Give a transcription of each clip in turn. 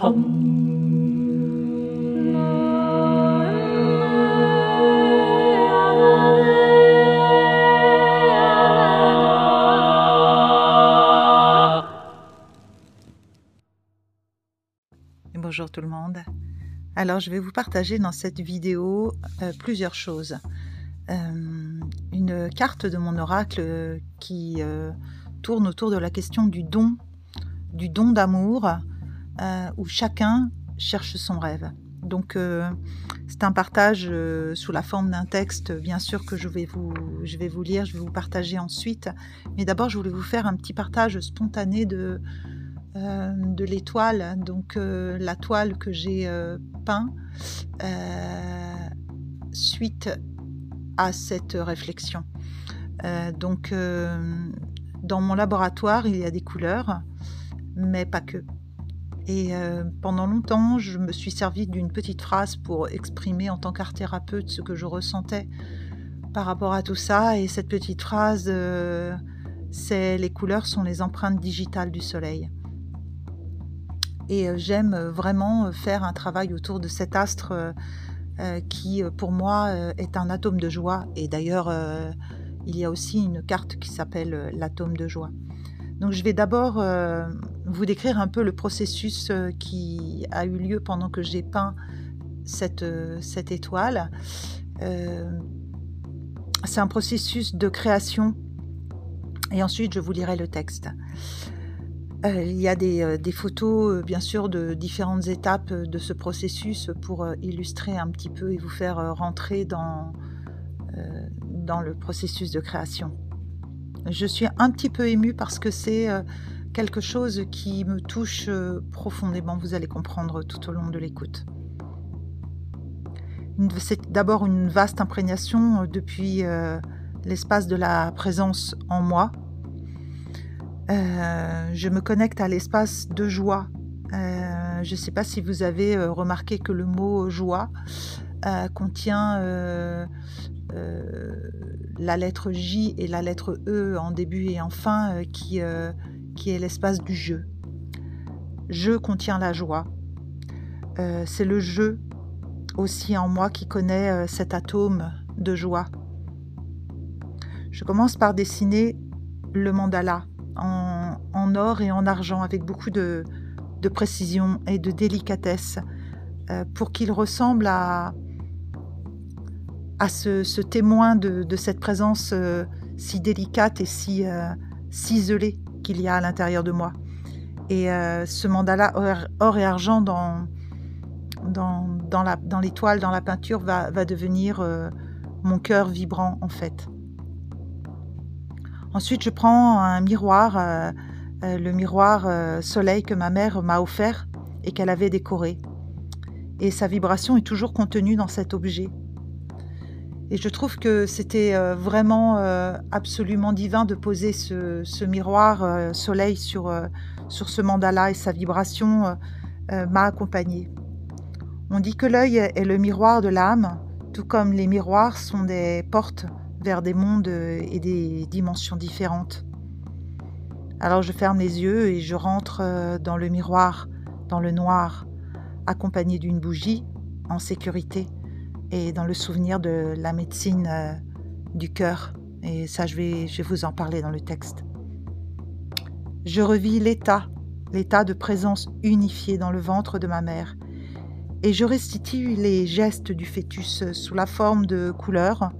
Bonjour tout le monde. Alors je vais vous partager dans cette vidéo plusieurs choses. Une carte de mon oracle qui tourne autour de la question du don d'amour, où chacun cherche son rêve. Donc c'est un partage sous la forme d'un texte, bien sûr, que je vais vous lire, je vais vous partager ensuite. Mais d'abord je voulais vous faire un petit partage spontané de l'étoile, donc la toile que j'ai peint suite à cette réflexion. Donc dans mon laboratoire il y a des couleurs, mais pas que. Et pendant longtemps je me suis servi d'une petite phrase pour exprimer en tant qu'art thérapeute ce que je ressentais par rapport à tout ça, et cette petite phrase c'est: les couleurs sont les empreintes digitales du soleil. Et j'aime vraiment faire un travail autour de cet astre qui, pour moi, est un atome de joie. Et d'ailleurs, il y a aussi une carte qui s'appelle l'atome de joie. Donc je vais d'abord vous décrire un peu le processus qui a eu lieu pendant que j'ai peint cette étoile. C'est un processus de création, et ensuite je vous lirai le texte. Il y a des photos, bien sûr, de différentes étapes de ce processus pour illustrer un petit peu et vous faire rentrer dans le processus de création. Je suis un petit peu émue parce que c'est quelque chose qui me touche profondément, vous allez comprendre tout au long de l'écoute. C'est d'abord une vaste imprégnation depuis l'espace de la présence en moi. Je me connecte à l'espace de joie. Je ne sais pas si vous avez remarqué que le mot joie contient la lettre J et la lettre E en début et en fin, qui est l'espace du jeu. Je contient la joie. C'est le jeu aussi en moi qui connaît cet atome de joie. Je commence par dessiner le mandala en or et en argent, avec beaucoup de précision et de délicatesse, pour qu'il ressemble à ce témoin de cette présence si délicate et si ciselée qu'il y a à l'intérieur de moi. Et ce mandala or et argent dans l'étoile, dans la peinture, va devenir mon cœur vibrant, en fait. Ensuite, je prends un miroir, le miroir soleil que ma mère m'a offert et qu'elle avait décoré. Et sa vibration est toujours contenue dans cet objet. Et je trouve que c'était vraiment absolument divin de poser ce miroir soleil sur ce mandala, et sa vibration m'a accompagnée. On dit que l'œil est le miroir de l'âme, tout comme les miroirs sont des portes vers des mondes et des dimensions différentes. Alors je ferme les yeux et je rentre dans le miroir, dans le noir, accompagné d'une bougie, en sécurité, et dans le souvenir de la médecine du cœur. Et ça, je vais vous en parler dans le texte. Je revis l'état de présence unifiée dans le ventre de ma mère, et je restitue les gestes du fœtus sous la forme de couleurs,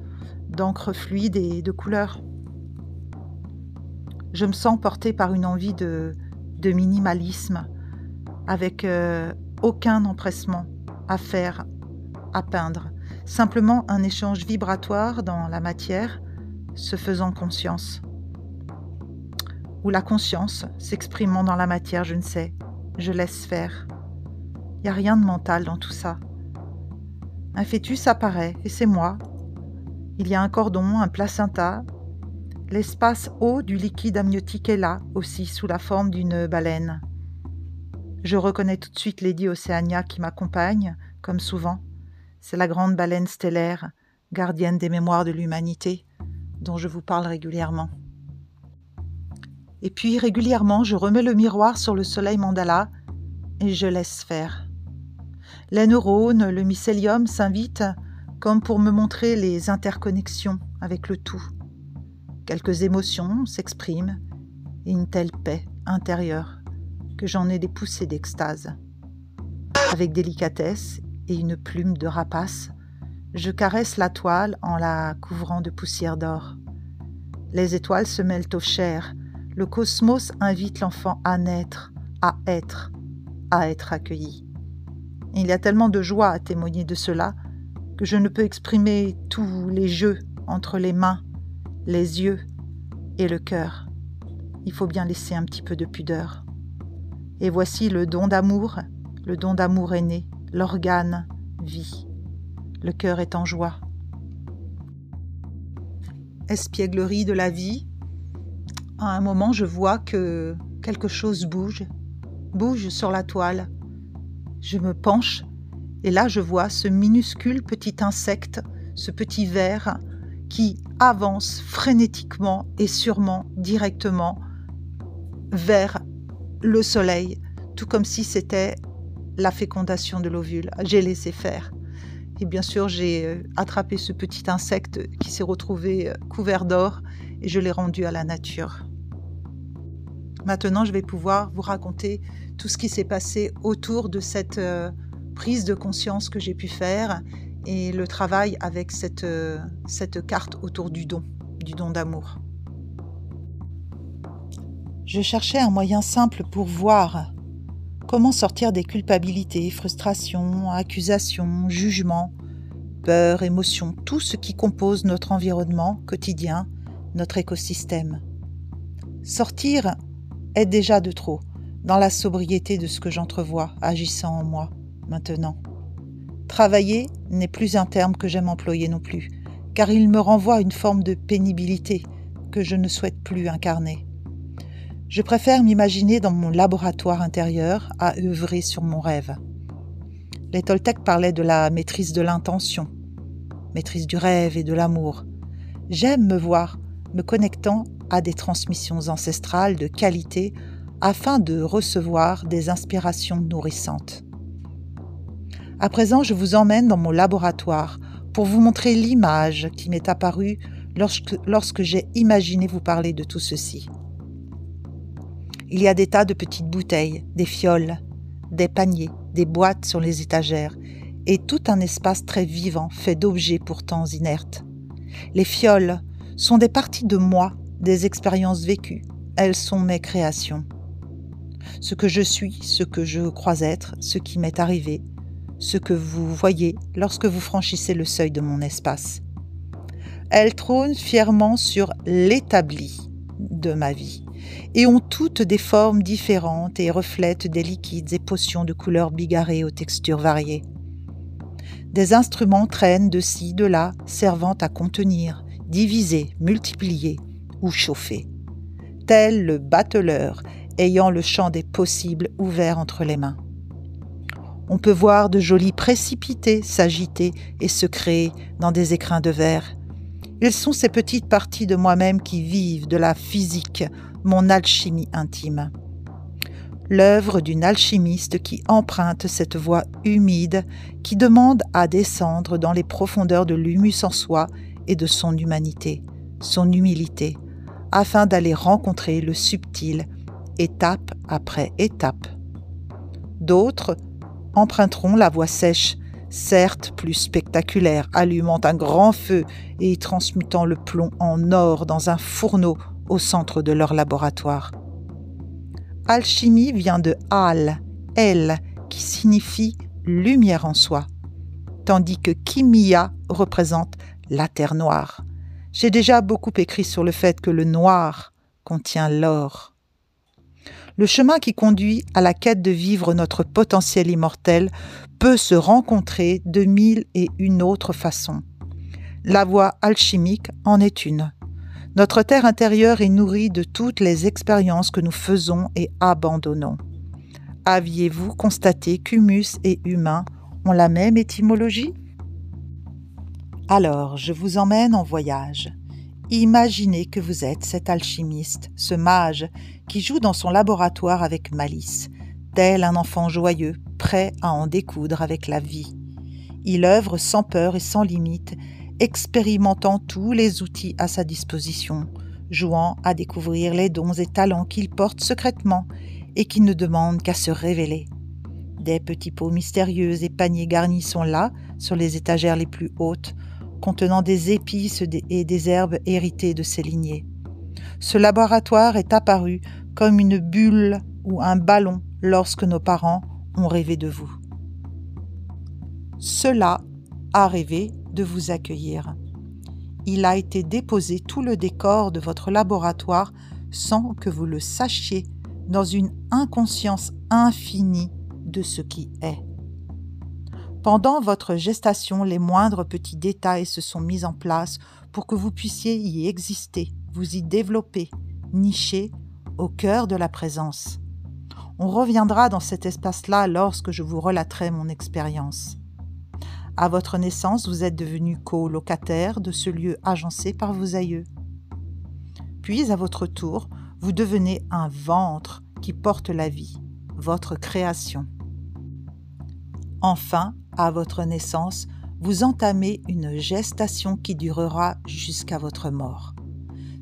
d'encre fluide et de couleurs. Je me sens portée par une envie de minimalisme, avec aucun empressement à faire, à peindre. Simplement un échange vibratoire dans la matière, se faisant conscience. Ou la conscience s'exprimant dans la matière, je ne sais. Je laisse faire. Il n'y a rien de mental dans tout ça. Un fœtus apparaît, et c'est moi. Il y a un cordon, un placenta. L'espace haut du liquide amniotique est là, aussi, sous la forme d'une baleine. Je reconnais tout de suite Lady Océania qui m'accompagne, comme souvent. C'est la grande baleine stellaire, gardienne des mémoires de l'humanité, dont je vous parle régulièrement. Et puis, régulièrement, je remets le miroir sur le soleil mandala et je laisse faire. Les neurones, le mycélium s'invitent comme pour me montrer les interconnexions avec le tout. Quelques émotions s'expriment et une telle paix intérieure que j'en ai des poussées d'extase. Avec délicatesse et une plume de rapace, je caresse la toile en la couvrant de poussière d'or. Les étoiles se mêlent aux chairs. Le cosmos invite l'enfant à naître, à être accueilli. Il y a tellement de joie à témoigner de cela que je ne peux exprimer tous les jeux entre les mains, les yeux et le cœur. Il faut bien laisser un petit peu de pudeur. Et voici le don d'amour est né, l'organe vit, le cœur est en joie. Espièglerie de la vie, à un moment je vois que quelque chose bouge sur la toile. Je me penche et là je vois ce minuscule petit insecte, ce petit ver qui avance frénétiquement et sûrement directement vers le soleil, tout comme si c'était la fécondation de l'ovule. J'ai laissé faire. Et bien sûr, j'ai attrapé ce petit insecte qui s'est retrouvé couvert d'or et je l'ai rendu à la nature. Maintenant, je vais pouvoir vous raconter tout ce qui s'est passé autour de cette prise de conscience que j'ai pu faire et le travail avec cette carte autour du don d'amour. Je cherchais un moyen simple pour voir comment sortir des culpabilités, frustrations, accusations, jugements, peurs, émotions, tout ce qui compose notre environnement quotidien, notre écosystème. Sortir est déjà de trop, dans la sobriété de ce que j'entrevois agissant en moi, maintenant. Travailler n'est plus un terme que j'aime employer non plus, car il me renvoie à une forme de pénibilité que je ne souhaite plus incarner. Je préfère m'imaginer dans mon laboratoire intérieur à œuvrer sur mon rêve. Les Toltecs parlaient de la maîtrise de l'intention, maîtrise du rêve et de l'amour. J'aime me voir me connectant à des transmissions ancestrales de qualité afin de recevoir des inspirations nourrissantes. À présent, je vous emmène dans mon laboratoire pour vous montrer l'image qui m'est apparue lorsque j'ai imaginé vous parler de tout ceci. Il y a des tas de petites bouteilles, des fioles, des paniers, des boîtes sur les étagères et tout un espace très vivant fait d'objets pourtant inertes. Les fioles sont des parties de moi, des expériences vécues. Elles sont mes créations. Ce que je suis, ce que je crois être, ce qui m'est arrivé, ce que vous voyez lorsque vous franchissez le seuil de mon espace. Elles trônent fièrement sur l'établi de ma vie et ont toutes des formes différentes et reflètent des liquides et potions de couleurs bigarrées aux textures variées. Des instruments traînent de ci, de là, servant à contenir, diviser, multiplier ou chauffer. Tel le battleur ayant le champ des possibles ouvert entre les mains. On peut voir de jolis précipités s'agiter et se créer dans des écrins de verre. Ils sont ces petites parties de moi-même qui vivent de la physique, mon alchimie intime. L'œuvre d'une alchimiste qui emprunte cette voie humide qui demande à descendre dans les profondeurs de l'humus en soi et de son humanité, son humilité, afin d'aller rencontrer le subtil, étape après étape. D'autres emprunteront la voie sèche, certes plus spectaculaire, allumant un grand feu et y transmutant le plomb en or dans un fourneau au centre de leur laboratoire. Alchimie vient de al, el, qui signifie lumière en soi, tandis que kimia représente la terre noire. J'ai déjà beaucoup écrit sur le fait que le noir contient l'or. Le chemin qui conduit à la quête de vivre notre potentiel immortel peut se rencontrer de 1001 autres façons. La voie alchimique en est une. Notre terre intérieure est nourrie de toutes les expériences que nous faisons et abandonnons. Aviez-vous constaté qu'humus et humain ont la même étymologie ? Alors, je vous emmène en voyage. Imaginez que vous êtes cet alchimiste, ce mage qui joue dans son laboratoire avec malice, tel un enfant joyeux, prêt à en découdre avec la vie. Il œuvre sans peur et sans limite, expérimentant tous les outils à sa disposition, jouant à découvrir les dons et talents qu'il porte secrètement et qui ne demandent qu'à se révéler. Des petits pots mystérieux et paniers garnis sont là, sur les étagères les plus hautes, contenant des épices et des herbes héritées de ces lignées. Ce laboratoire est apparu comme une bulle ou un ballon lorsque nos parents ont rêvé de vous. Cela a rêvé de vous accueillir. Il a été déposé tout le décor de votre laboratoire sans que vous le sachiez, dans une inconscience infinie de ce qui est. Pendant votre gestation, les moindres petits détails se sont mis en place pour que vous puissiez y exister, vous y développer, nicher au cœur de la présence. On reviendra dans cet espace-là lorsque je vous relaterai mon expérience. À votre naissance, vous êtes devenu colocataire de ce lieu agencé par vos aïeux. Puis, à votre tour, vous devenez un ventre qui porte la vie, votre création. Enfin, à votre naissance, vous entamez une gestation qui durera jusqu'à votre mort.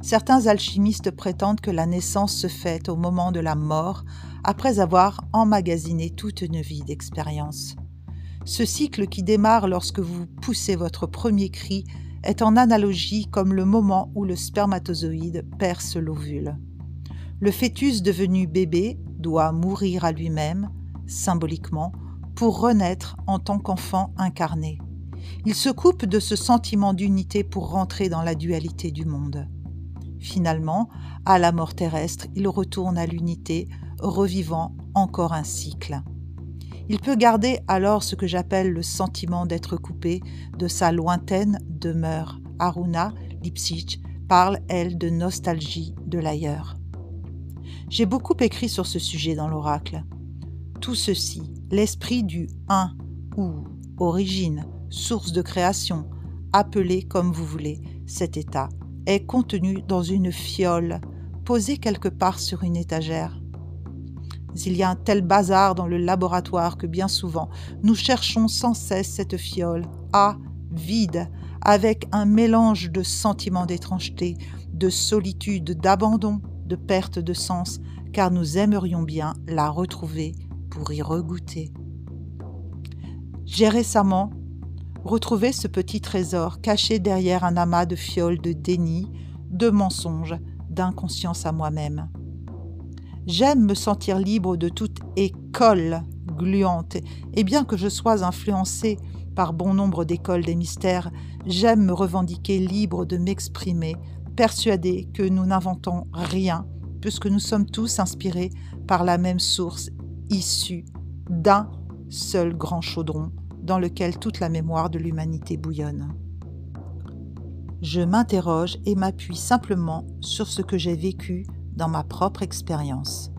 Certains alchimistes prétendent que la naissance se fait au moment de la mort, après avoir emmagasiné toute une vie d'expérience. Ce cycle qui démarre lorsque vous poussez votre premier cri est en analogie comme le moment où le spermatozoïde perce l'ovule. Le fœtus devenu bébé doit mourir à lui-même, symboliquement, pour renaître en tant qu'enfant incarné. Il se coupe de ce sentiment d'unité pour rentrer dans la dualité du monde. Finalement, à la mort terrestre, il retourne à l'unité, revivant encore un cycle. Il peut garder alors ce que j'appelle le sentiment d'être coupé de sa lointaine demeure. Aruna Lipsitch parle, elle, de nostalgie de l'ailleurs. J'ai beaucoup écrit sur ce sujet dans l'oracle. Tout ceci, l'esprit du un ou origine, source de création, appelez comme vous voulez cet état, est contenu dans une fiole posée quelque part sur une étagère. Il y a un tel bazar dans le laboratoire que bien souvent, nous cherchons sans cesse cette fiole, vide, avec un mélange de sentiments d'étrangeté, de solitude, d'abandon, de perte de sens, car nous aimerions bien la retrouver pour y regoûter. J'ai récemment retrouvé ce petit trésor caché derrière un amas de fioles de déni, de mensonges, d'inconscience à moi-même. J'aime me sentir libre de toute école gluante, et bien que je sois influencée par bon nombre d'écoles des mystères, j'aime me revendiquer libre de m'exprimer, persuadée que nous n'inventons rien, puisque nous sommes tous inspirés par la même source, issue d'un seul grand chaudron dans lequel toute la mémoire de l'humanité bouillonne. Je m'interroge et m'appuie simplement sur ce que j'ai vécu dans ma propre expérience.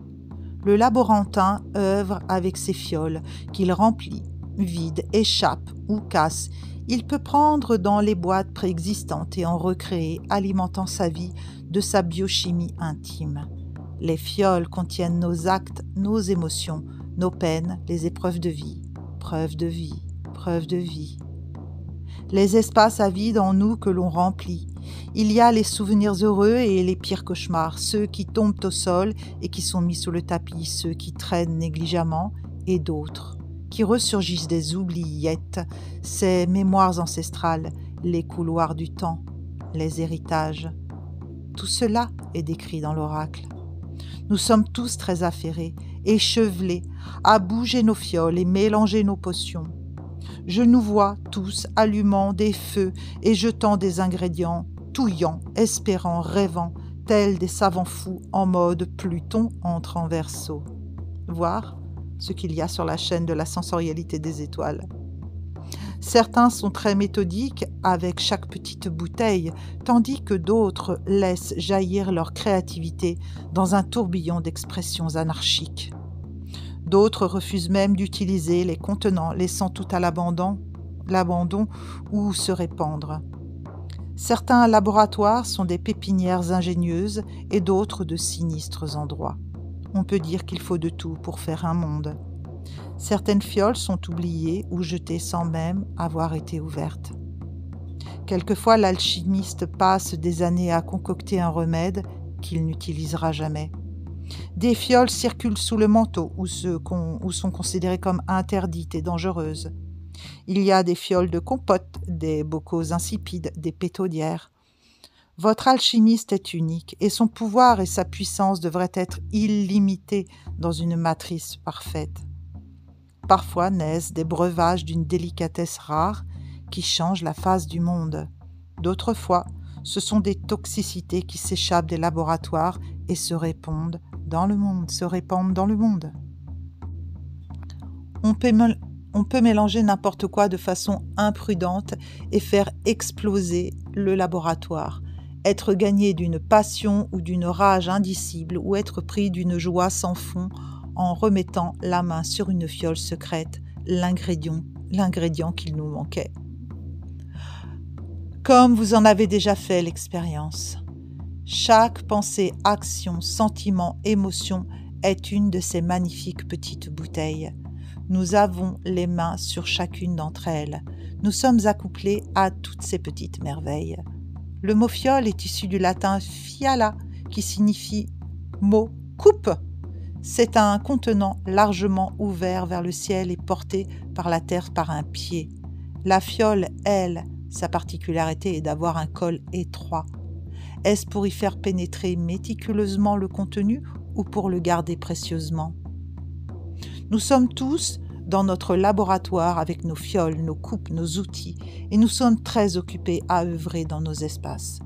Le laborantin œuvre avec ses fioles qu'il remplit, vide, échappe ou casse. Il peut prendre dans les boîtes préexistantes et en recréer, alimentant sa vie de sa biochimie intime. Les fioles contiennent nos actes, nos émotions, nos peines, les épreuves de vie, preuves de vie, preuves de vie. Les espaces à vide en nous que l'on remplit. Il y a les souvenirs heureux et les pires cauchemars, ceux qui tombent au sol et qui sont mis sous le tapis, ceux qui traînent négligemment, et d'autres qui ressurgissent des oubliettes, ces mémoires ancestrales, les couloirs du temps, les héritages. Tout cela est décrit dans l'oracle. Nous sommes tous très affairés, échevelés, à bouger nos fioles et mélanger nos potions. Je nous vois tous allumant des feux et jetant des ingrédients, touillant, espérant, rêvant, tels des savants fous en mode Pluton entre en Verseau. Voir ce qu'il y a sur la chaîne de la sensorialité des étoiles. Certains sont très méthodiques avec chaque petite bouteille, tandis que d'autres laissent jaillir leur créativité dans un tourbillon d'expressions anarchiques. D'autres refusent même d'utiliser les contenants, laissant tout à l'abandon ou se répandre. Certains laboratoires sont des pépinières ingénieuses et d'autres de sinistres endroits. On peut dire qu'il faut de tout pour faire un monde. Certaines fioles sont oubliées ou jetées sans même avoir été ouvertes. Quelquefois, l'alchimiste passe des années à concocter un remède qu'il n'utilisera jamais. Des fioles circulent sous le manteau ou sont considérées comme interdites et dangereuses. Il y a des fioles de compote, des bocaux insipides, des pétaudières. Votre alchimiste est unique et son pouvoir et sa puissance devraient être illimités dans une matrice parfaite. Parfois naissent des breuvages d'une délicatesse rare qui changent la face du monde. D'autres fois, ce sont des toxicités qui s'échappent des laboratoires et se répandent dans le monde. On peut mélanger n'importe quoi de façon imprudente et faire exploser le laboratoire, être gagné d'une passion ou d'une rage indicible ou être pris d'une joie sans fond en remettant la main sur une fiole secrète, l'ingrédient qu'il nous manquait. Comme vous en avez déjà fait l'expérience, chaque pensée, action, sentiment, émotion est une de ces magnifiques petites bouteilles. Nous avons les mains sur chacune d'entre elles. Nous sommes accouplés à toutes ces petites merveilles. Le mot fiole est issu du latin fiala, qui signifie mot coupe. C'est un contenant largement ouvert vers le ciel et porté par la terre par un pied. La fiole, elle, sa particularité est d'avoir un col étroit. Est-ce pour y faire pénétrer méticuleusement le contenu ou pour le garder précieusement ? Nous sommes tous dans notre laboratoire avec nos fioles, nos coupes, nos outils, et nous sommes très occupés à œuvrer dans nos espaces.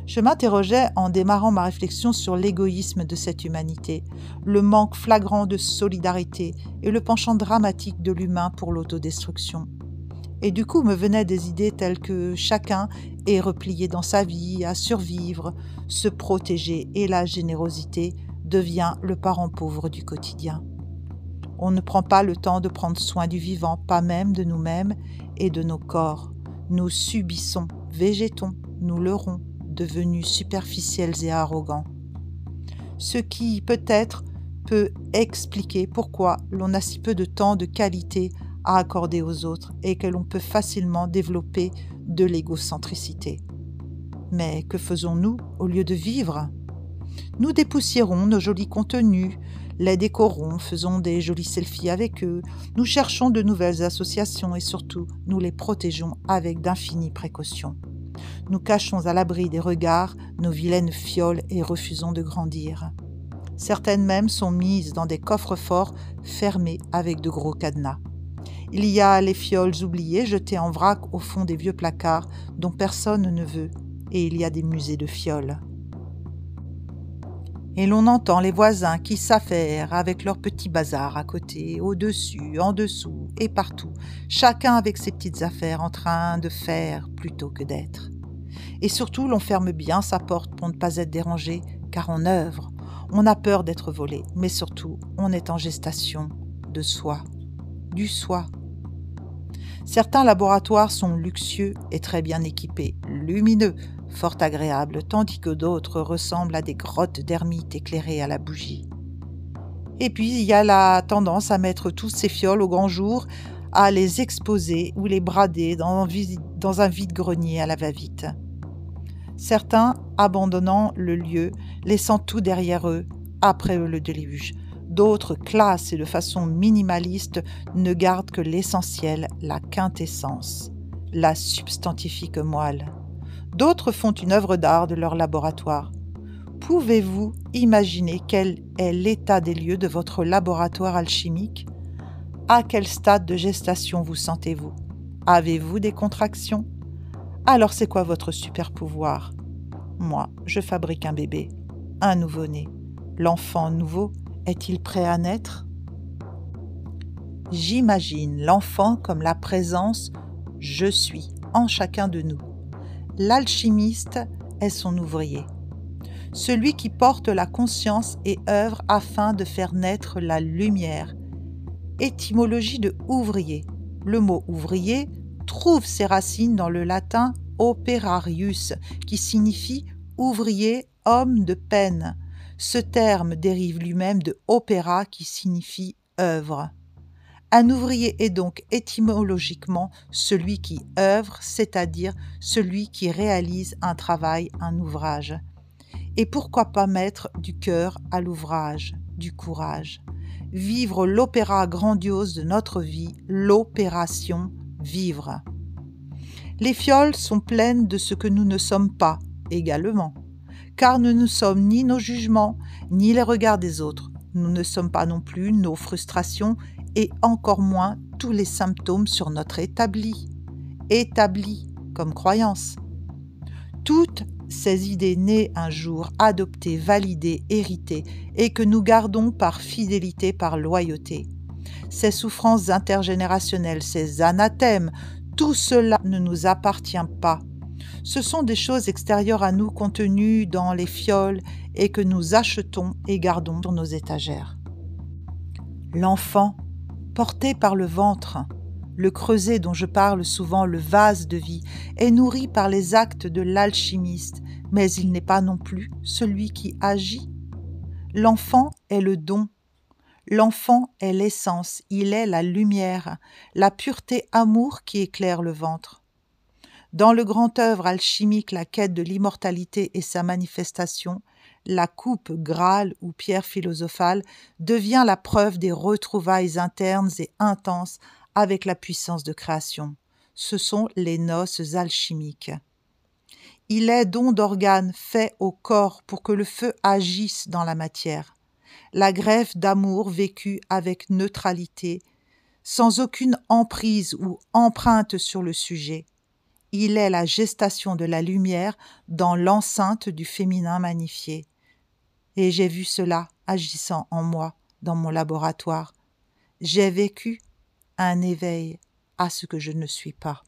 Je m'interrogeais en démarrant ma réflexion sur l'égoïsme de cette humanité, le manque flagrant de solidarité et le penchant dramatique de l'humain pour l'autodestruction. Et du coup me venaient des idées telles que chacun est replié dans sa vie à survivre, se protéger et la générosité devient le parent pauvre du quotidien. On ne prend pas le temps de prendre soin du vivant, pas même de nous-mêmes et de nos corps. Nous subissons, végétons, nous leurrons, devenus superficiels et arrogants. Ce qui, peut-être, peut expliquer pourquoi l'on a si peu de temps de qualité à accorder aux autres et que l'on peut facilement développer de l'égocentricité. Mais que faisons-nous au lieu de vivre ? Nous dépoussiérons nos jolis contenus, les décorons, faisons des jolis selfies avec eux, nous cherchons de nouvelles associations et surtout, nous les protégeons avec d'infinies précautions. Nous cachons à l'abri des regards nos vilaines fioles et refusons de grandir. Certaines même sont mises dans des coffres-forts fermés avec de gros cadenas. Il y a les fioles oubliées jetées en vrac au fond des vieux placards dont personne ne veut, et il y a des musées de fioles. Et l'on entend les voisins qui s'affairent avec leurs petits bazars à côté, au-dessus, en dessous et partout, chacun avec ses petites affaires en train de faire plutôt que d'être. Et surtout, l'on ferme bien sa porte pour ne pas être dérangé, car on œuvre, on a peur d'être volé, mais surtout, on est en gestation de soi, du soi. Certains laboratoires sont luxueux et très bien équipés, lumineux, fort agréables, tandis que d'autres ressemblent à des grottes d'ermites éclairées à la bougie. Et puis, il y a la tendance à mettre tous ces fioles au grand jour, à les exposer ou les brader dans un vide-grenier à la va-vite. Certains abandonnant le lieu, laissant tout derrière eux, après le déluge. D'autres, classent et de façon minimaliste, ne gardent que l'essentiel, la quintessence, la substantifique moelle. D'autres font une œuvre d'art de leur laboratoire. Pouvez-vous imaginer quel est l'état des lieux de votre laboratoire alchimique ? À quel stade de gestation vous sentez-vous ? Avez-vous des contractions ? Alors c'est quoi votre super pouvoir ? Moi, je fabrique un bébé, un nouveau-né. L'enfant nouveau est-il prêt à naître ? J'imagine l'enfant comme la présence « je suis » en chacun de nous. L'alchimiste est son ouvrier, celui qui porte la conscience et œuvre afin de faire naître la lumière. Étymologie de ouvrier. Le mot ouvrier trouve ses racines dans le latin operarius, qui signifie ouvrier, homme de peine. Ce terme dérive lui-même de opéra qui signifie œuvre. Un ouvrier est donc étymologiquement celui qui œuvre, c'est-à-dire celui qui réalise un travail, un ouvrage. Et pourquoi pas mettre du cœur à l'ouvrage, du courage? Vivre l'opéra grandiose de notre vie, l'opération vivre. Les fioles sont pleines de ce que nous ne sommes pas, également, car nous ne sommes ni nos jugements, ni les regards des autres. Nous ne sommes pas non plus nos frustrations et encore moins tous les symptômes sur notre établi comme croyance. Toutes ces idées nées un jour, adoptées, validées, héritées, et que nous gardons par fidélité, par loyauté. Ces souffrances intergénérationnelles, ces anathèmes, tout cela ne nous appartient pas. Ce sont des choses extérieures à nous contenues dans les fioles et que nous achetons et gardons sur nos étagères. L'enfant, porté par le ventre, le creuset dont je parle souvent, le vase de vie, est nourri par les actes de l'alchimiste, mais il n'est pas non plus celui qui agit. L'enfant est le don. L'enfant est l'essence, il est la lumière, la pureté amour qui éclaire le ventre. Dans le grand œuvre alchimique, la quête de l'immortalité et sa manifestation, la coupe Graal ou pierre philosophale devient la preuve des retrouvailles internes et intenses avec la puissance de création. Ce sont les noces alchimiques. Il est don d'organes fait au corps pour que le feu agisse dans la matière. La greffe d'amour vécue avec neutralité, sans aucune emprise ou empreinte sur le sujet. Il est la gestation de la lumière dans l'enceinte du féminin magnifié. Et j'ai vu cela agissant en moi, dans mon laboratoire. J'ai vécu un éveil à ce que je ne suis pas.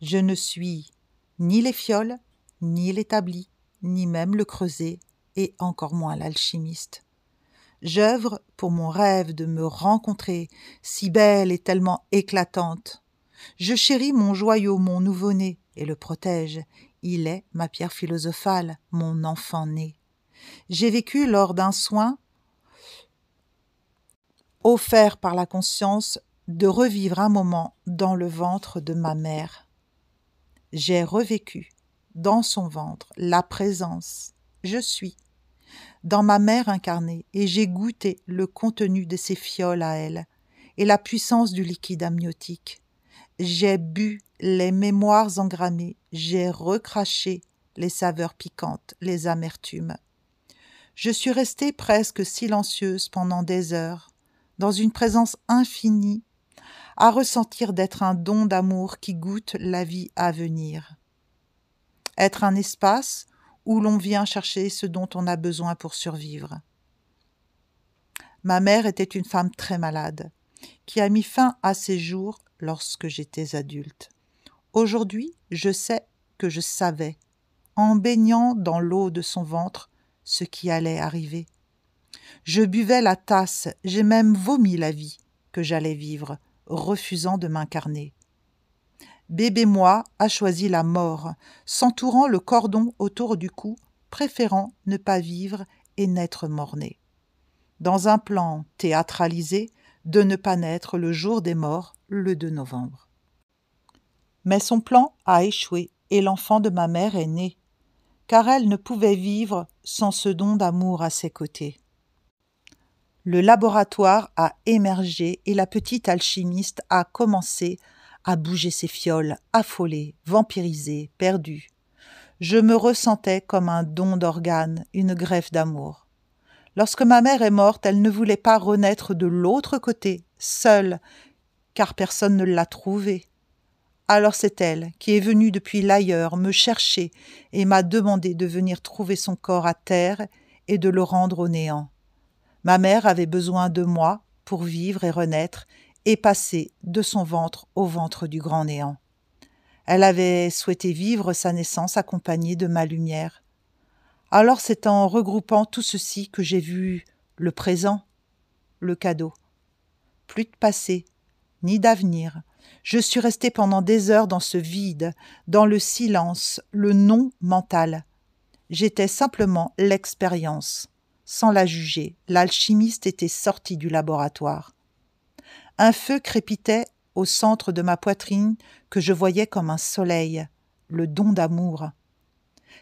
Je ne suis ni les fioles, ni l'établi, ni même le creuset, et encore moins l'alchimiste. J'œuvre pour mon rêve de me rencontrer, si belle et tellement éclatante. Je chéris mon joyau, mon nouveau-né, et le protège. Il est ma pierre philosophale, mon enfant né. J'ai vécu lors d'un soin offert par la conscience de revivre un moment dans le ventre de ma mère. J'ai revécu dans son ventre la présence, je suis, dans ma mère incarnée, et j'ai goûté le contenu de ses fioles à elle, et la puissance du liquide amniotique. J'ai bu les mémoires engrammées, j'ai recraché les saveurs piquantes, les amertumes. Je suis restée presque silencieuse pendant des heures, dans une présence infinie, à ressentir d'être un don d'amour qui goûte la vie à venir. Être un espace où l'on vient chercher ce dont on a besoin pour survivre. Ma mère était une femme très malade, qui a mis fin à ses jours lorsque j'étais adulte. Aujourd'hui, je sais que je savais, en baignant dans l'eau de son ventre, ce qui allait arriver. Je buvais la tasse, j'ai même vomi la vie que j'allais vivre, refusant de m'incarner. Bébé moi a choisi la mort, s'entourant le cordon autour du cou, préférant ne pas vivre et n'être mort-né. Dans un plan théâtralisé de ne pas naître le jour des morts, le 2 novembre. Mais son plan a échoué et l'enfant de ma mère est né, car elle ne pouvait vivre sans ce don d'amour à ses côtés. Le laboratoire a émergé et la petite alchimiste a commencé à bouger ses fioles, affolée, vampirisée, perdue. Je me ressentais comme un don d'organes, une greffe d'amour. Lorsque ma mère est morte, elle ne voulait pas renaître de l'autre côté, seule, car personne ne l'a trouvée. Alors c'est elle qui est venue depuis l'ailleurs me chercher et m'a demandé de venir trouver son corps à terre et de le rendre au néant. Ma mère avait besoin de moi pour vivre et renaître et passer de son ventre au ventre du grand néant. Elle avait souhaité vivre sa naissance accompagnée de ma lumière. Alors c'est en regroupant tout ceci que j'ai vu le présent, le cadeau. Plus de passé, ni d'avenir. Je suis restée pendant des heures dans ce vide, dans le silence, le non mental. J'étais simplement l'expérience. Sans la juger, l'alchimiste était sorti du laboratoire. Un feu crépitait au centre de ma poitrine que je voyais comme un soleil, le don d'amour.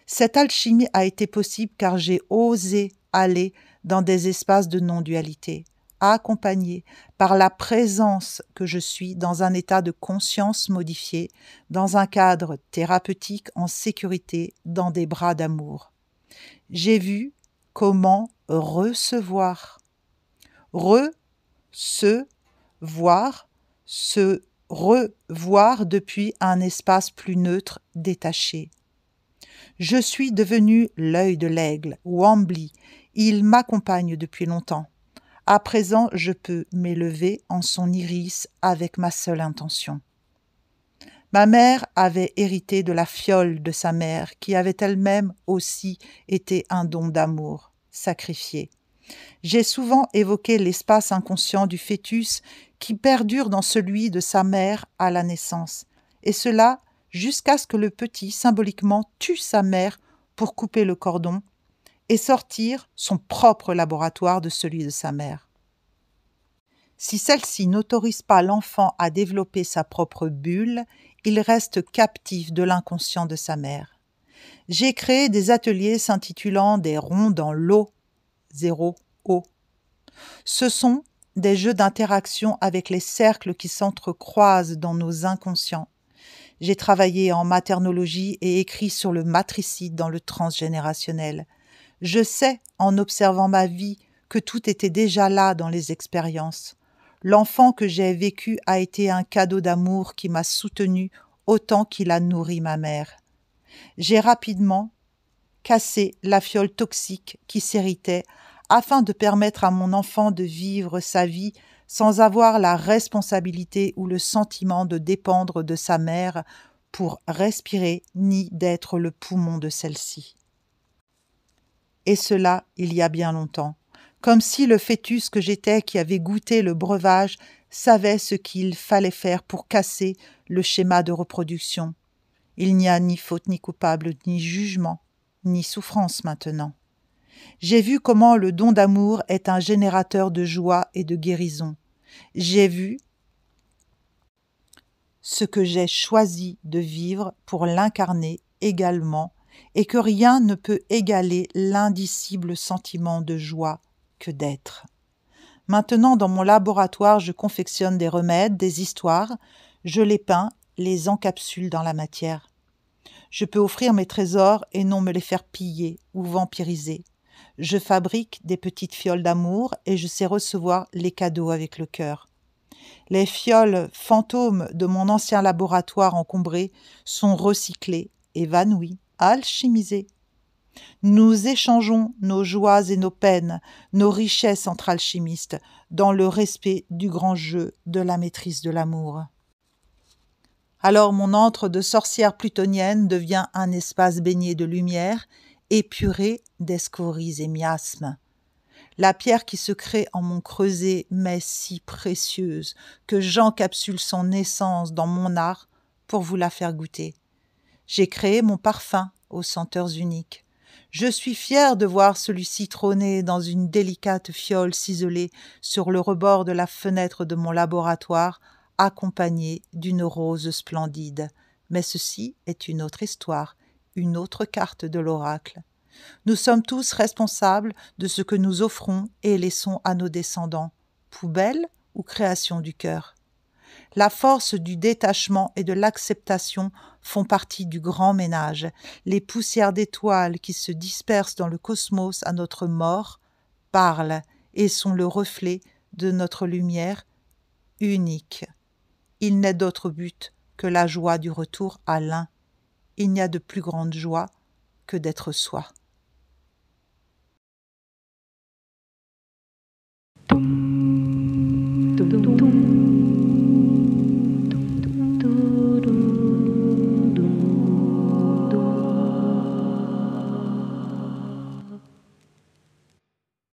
Cette alchimie a été possible car j'ai osé aller dans des espaces de non-dualité, accompagné par la présence que je suis dans un état de conscience modifié, dans un cadre thérapeutique en sécurité, dans des bras d'amour. J'ai vu comment recevoir. Voir, se revoir depuis un espace plus neutre, détaché. Je suis devenu l'œil de l'aigle, Wambly. Il m'accompagne depuis longtemps. À présent, je peux m'élever en son iris avec ma seule intention. Ma mère avait hérité de la fiole de sa mère, qui avait elle-même aussi été un don d'amour, sacrifié. J'ai souvent évoqué l'espace inconscient du fœtus qui perdure dans celui de sa mère à la naissance, et cela jusqu'à ce que le petit symboliquement tue sa mère pour couper le cordon et sortir son propre laboratoire de celui de sa mère. Si celle-ci n'autorise pas l'enfant à développer sa propre bulle, il reste captif de l'inconscient de sa mère. J'ai créé des ateliers s'intitulant des ronds dans l'eau, 0 eau. Ce sont des jeux d'interaction avec les cercles qui s'entrecroisent dans nos inconscients. J'ai travaillé en maternologie et écrit sur le matricide dans le transgénérationnel. Je sais, en observant ma vie, que tout était déjà là dans les expériences. L'enfant que j'ai vécu a été un cadeau d'amour qui m'a soutenu autant qu'il a nourri ma mère. J'ai rapidement cassé la fiole toxique qui s'héritait afin de permettre à mon enfant de vivre sa vie sans avoir la responsabilité ou le sentiment de dépendre de sa mère pour respirer ni d'être le poumon de celle-ci. Et cela, il y a bien longtemps, comme si le fœtus que j'étais qui avait goûté le breuvage savait ce qu'il fallait faire pour casser le schéma de reproduction. Il n'y a ni faute ni coupable, ni jugement, ni souffrance maintenant. J'ai vu comment le don d'amour est un générateur de joie et de guérison. J'ai vu ce que j'ai choisi de vivre pour l'incarner également et que rien ne peut égaler l'indicible sentiment de joie que d'être. Maintenant, dans mon laboratoire, je confectionne des remèdes, des histoires, je les peins, les encapsule dans la matière. Je peux offrir mes trésors et non me les faire piller ou vampiriser. Je fabrique des petites fioles d'amour et je sais recevoir les cadeaux avec le cœur. Les fioles fantômes de mon ancien laboratoire encombré sont recyclées, évanouies, alchimisées. Nous échangeons nos joies et nos peines, nos richesses entre alchimistes, dans le respect du grand jeu de la maîtrise de l'amour. Alors mon antre de sorcière plutonienne devient un espace baigné de lumière, épuré d'escories et miasmes. La pierre qui se crée en mon creuset m'est si précieuse que j'encapsule son essence dans mon art pour vous la faire goûter. J'ai créé mon parfum aux senteurs uniques. Je suis fière de voir celui-ci trôner dans une délicate fiole ciselée sur le rebord de la fenêtre de mon laboratoire, accompagné d'une rose splendide. Mais ceci est une autre histoire, une autre carte de l'oracle. Nous sommes tous responsables de ce que nous offrons et laissons à nos descendants, poubelle ou création du cœur. La force du détachement et de l'acceptation font partie du grand ménage. Les poussières d'étoiles qui se dispersent dans le cosmos à notre mort parlent et sont le reflet de notre lumière unique. Il n'est d'autre but que la joie du retour à l'un. Il n'y a de plus grande joie que d'être soi.